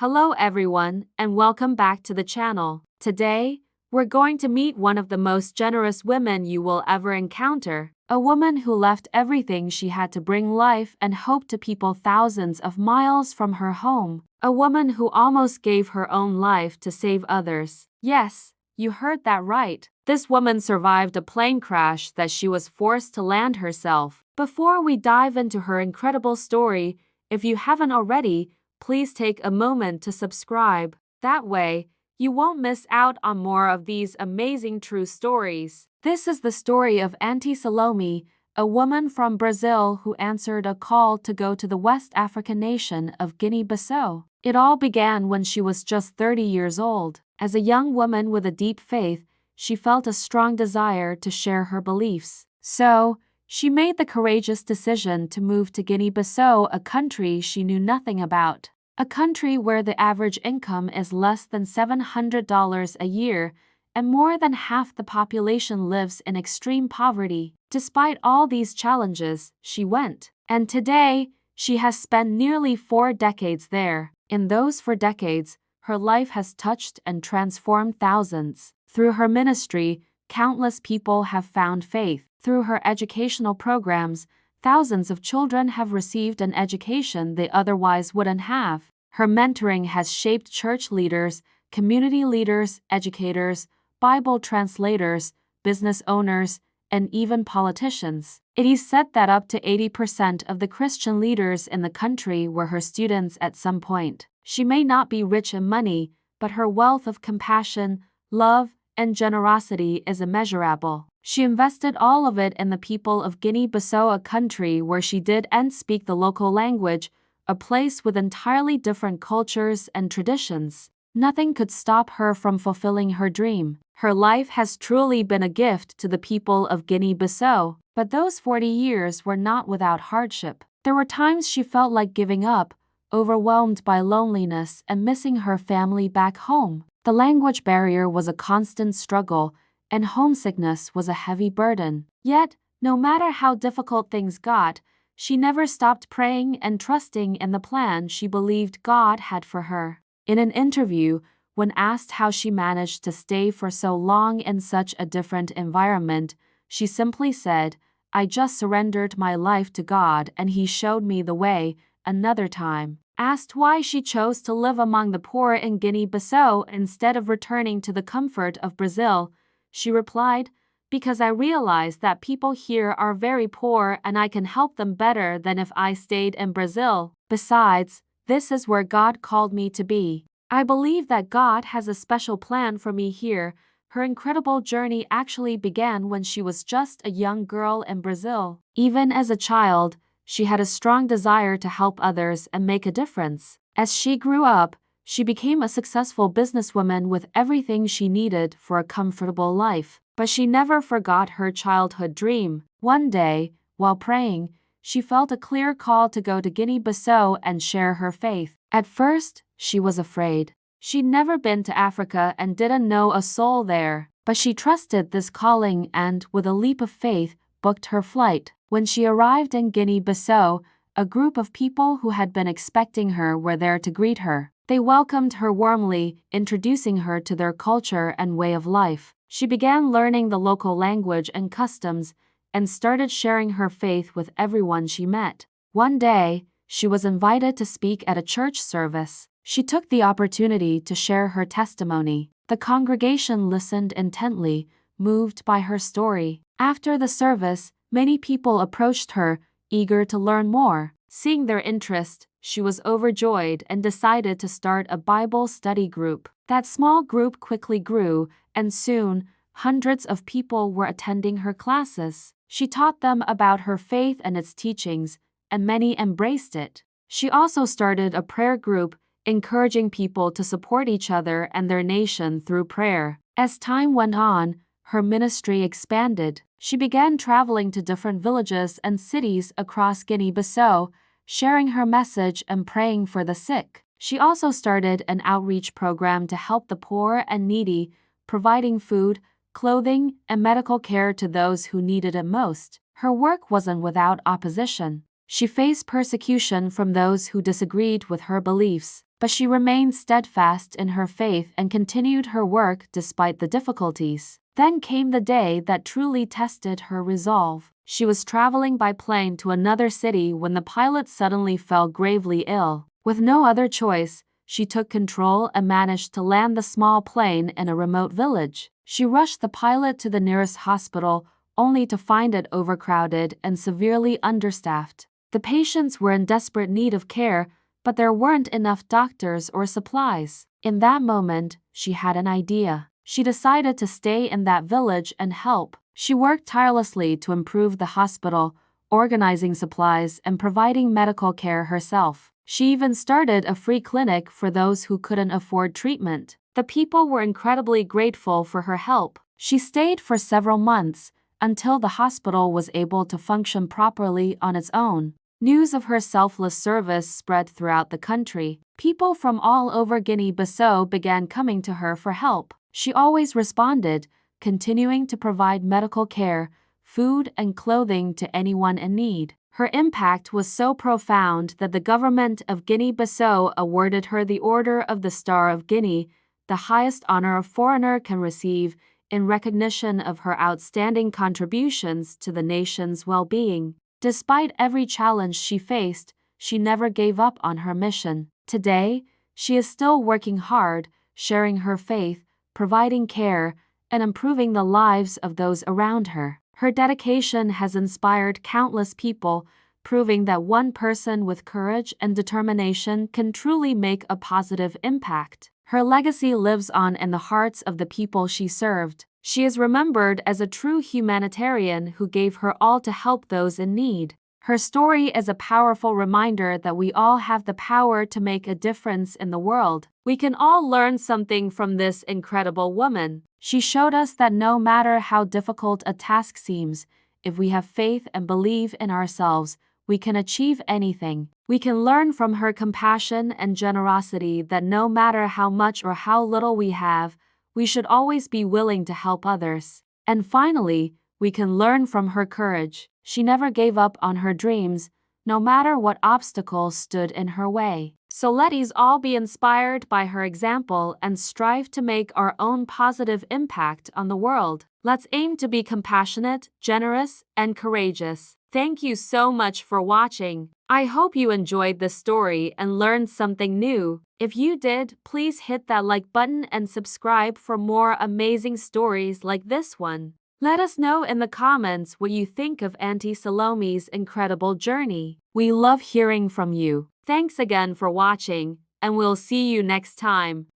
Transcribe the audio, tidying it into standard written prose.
Hello everyone, and welcome back to the channel. Today, we're going to meet one of the most generous women you will ever encounter. A woman who left everything she had to bring life and hope to people thousands of miles from her home. A woman who almost gave her own life to save others. Yes, you heard that right. This woman survived a plane crash that she was forced to land herself. Before we dive into her incredible story, if you haven't already, please take a moment to subscribe. That way, you won't miss out on more of these amazing true stories. This is the story of Auntie Salome, a woman from Brazil who answered a call to go to the West African nation of Guinea-Bissau. It all began when she was just 30 years old. As a young woman with a deep faith, she felt a strong desire to share her beliefs. So, she made the courageous decision to move to Guinea-Bissau, a country she knew nothing about. A country where the average income is less than $700 a year, and more than half the population lives in extreme poverty. Despite all these challenges, she went. And today, she has spent nearly 4 decades there. In those 4 decades, her life has touched and transformed thousands. Through her ministry, countless people have found faith. Through her educational programs, thousands of children have received an education they otherwise wouldn't have. Her mentoring has shaped church leaders, community leaders, educators, Bible translators, business owners, and even politicians. It is said that up to 80% of the Christian leaders in the country were her students at some point. She may not be rich in money, but her wealth of compassion, love, and generosity is immeasurable. She invested all of it in the people of Guinea-Bissau, a country where she did and speak the local language, a place with entirely different cultures and traditions. Nothing could stop her from fulfilling her dream. Her life has truly been a gift to the people of Guinea-Bissau, but those 40 years were not without hardship. There were times she felt like giving up, overwhelmed by loneliness and missing her family back home. The language barrier was a constant struggle, and homesickness was a heavy burden. Yet, no matter how difficult things got, she never stopped praying and trusting in the plan she believed God had for her. In an interview, when asked how she managed to stay for so long in such a different environment, she simply said, "I just surrendered my life to God and He showed me the way." Another time, asked why she chose to live among the poor in Guinea-Bissau instead of returning to the comfort of Brazil, she replied, "Because I realize that people here are very poor and I can help them better than if I stayed in Brazil. Besides, this is where God called me to be. I believe that God has a special plan for me here." Her incredible journey actually began when she was just a young girl in Brazil. Even as a child, she had a strong desire to help others and make a difference. As she grew up, she became a successful businesswoman with everything she needed for a comfortable life. But she never forgot her childhood dream. One day, while praying, she felt a clear call to go to Guinea-Bissau and share her faith. At first, she was afraid. She'd never been to Africa and didn't know a soul there. But she trusted this calling and, with a leap of faith, booked her flight. When she arrived in Guinea-Bissau, a group of people who had been expecting her were there to greet her. They welcomed her warmly, introducing her to their culture and way of life. She began learning the local language and customs and started sharing her faith with everyone she met. One day, she was invited to speak at a church service. She took the opportunity to share her testimony. The congregation listened intently, moved by her story. After the service, many people approached her, eager to learn more. Seeing their interest, she was overjoyed and decided to start a Bible study group. That small group quickly grew, and soon, hundreds of people were attending her classes. She taught them about her faith and its teachings, and many embraced it. She also started a prayer group, encouraging people to support each other and their nation through prayer. As time went on, her ministry expanded. She began traveling to different villages and cities across Guinea-Bissau, sharing her message and praying for the sick. She also started an outreach program to help the poor and needy, providing food, clothing, and medical care to those who needed it most. Her work wasn't without opposition. She faced persecution from those who disagreed with her beliefs. but she remained steadfast in her faith and continued her work despite the difficulties. Then came the day that truly tested her resolve. She was traveling by plane to another city when the pilot suddenly fell gravely ill. With no other choice, she took control and managed to land the small plane in a remote village. She rushed the pilot to the nearest hospital, only to find it overcrowded and severely understaffed. The patients were in desperate need of care, but there weren't enough doctors or supplies. In that moment, she had an idea. She decided to stay in that village and help. She worked tirelessly to improve the hospital, organizing supplies and providing medical care herself. She even started a free clinic for those who couldn't afford treatment. The people were incredibly grateful for her help. She stayed for several months, until the hospital was able to function properly on its own. News of her selfless service spread throughout the country. People from all over Guinea-Bissau began coming to her for help. She always responded, continuing to provide medical care, food, and clothing to anyone in need. Her impact was so profound that the government of Guinea-Bissau awarded her the Order of the Star of Guinea, the highest honor a foreigner can receive, in recognition of her outstanding contributions to the nation's well-being. Despite every challenge she faced, she never gave up on her mission. Today, she is still working hard, sharing her faith, providing care, and improving the lives of those around her. Her dedication has inspired countless people, proving that one person with courage and determination can truly make a positive impact. Her legacy lives on in the hearts of the people she served. She is remembered as a true humanitarian who gave her all to help those in need. Her story is a powerful reminder that we all have the power to make a difference in the world. We can all learn something from this incredible woman. She showed us that no matter how difficult a task seems, if we have faith and believe in ourselves, we can achieve anything. We can learn from her compassion and generosity that no matter how much or how little we have, we should always be willing to help others. And finally, we can learn from her courage. She never gave up on her dreams, no matter what obstacles stood in her way. So let's all be inspired by her example and strive to make our own positive impact on the world. Let's aim to be compassionate, generous, and courageous. Thank you so much for watching. I hope you enjoyed this story and learned something new. If you did, please hit that like button and subscribe for more amazing stories like this one. Let us know in the comments what you think of Auntie Salome's incredible journey. We love hearing from you. Thanks again for watching, and we'll see you next time.